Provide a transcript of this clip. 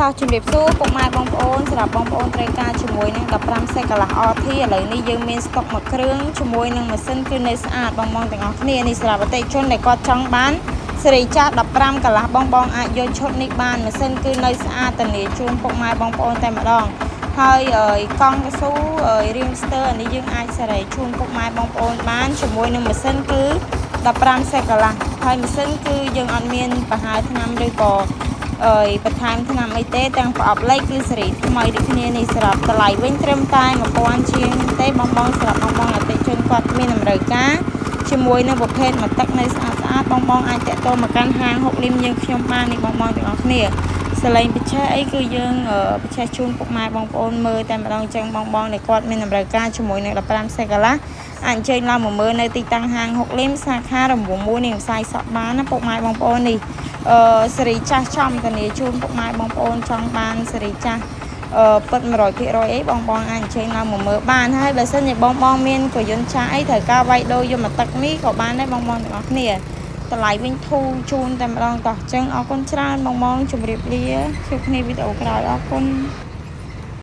តោះជំរាបសួរពុកម៉ែបងប្អូនសម្រាប់បងប្អូនត្រូវការជាមួយនឹង15សេកកន្លះ RT ឥឡូវនេះយើងមានស្តុកមួយគ្រឿងជាមួយនឹងម៉ាស៊ីនគឺនៅស្អាតបងប្អូនទាំងអស់គ្នានេះសម្រាប់អតិថិជនដែលគាត់ចង់បានសេរីចាស់15កន្លះបងអាចយកឈុតនេះបានម៉ាស៊ីនគឺនៅស្អាតធានាជូនពុកម៉ែបងប្អូនតែម្ដងហើយកង់កស៊ូរៀងស្ទើនេះយើងអាចសេរីជូនពុកម៉ែបងប្អូនបានជាមួយនឹងម៉ាស៊ីនគឺ15សេកកន្លះហើយម៉ាស៊ីនគឺយើងអត់មានបង្ហើថ្នាំឬក៏បន្ថែមថ្នាំអីទេទាំងប្រអប់លេខគឺសេរីថ្មីដូចគ្នានេះសម្រាប់តម្លៃវិញត្រឹមតែ1000ជាងទេបងសម្រាប់បងអតិថិជនគាត់មានតម្រូវការជាមួយនឹងប្រភេទមកទឹកនៅស្អាតបងអាចតាក់ទងមកកាន់ហាងហុកលីមយើងខ្ញុំបាននេះបងទាំងអស់គ្នាសលេងបច្ចេកអីគឺយើងបច្ចេកជូនពុកម៉ែបងប្អូនមើលតែម្ដងចឹងបងដែលគាត់មានតម្រូវការជាមួយនឹង15សេកកន្លះអញ្ជើញឡើងមកមើលនៅទីតាំងហាងហុកលីមសាខារង្វង់1នៃផ្សារសក់បានណាពុកម៉ែបងប្អូននេះសេរីចាស់ចំធានាជូនពុកម៉ែបងប្អូនចង់បានសេរីចាស់ពិត 100% អីបងអាចអញ្ជើញឡើងមកមើលបានហើយបើសិនជាបងមានក៏យន្តចាស់អីត្រូវការវាយដូរយកមកទឹកនេះក៏បានដែរបងទាំងអស់គ្នាតម្លៃវិញធូរជូនតែម្ដងតោះចឹងអរគុណច្រើនបងជម្រាបលាជួបគ្នាវីដេអូក្រោយអរគុណ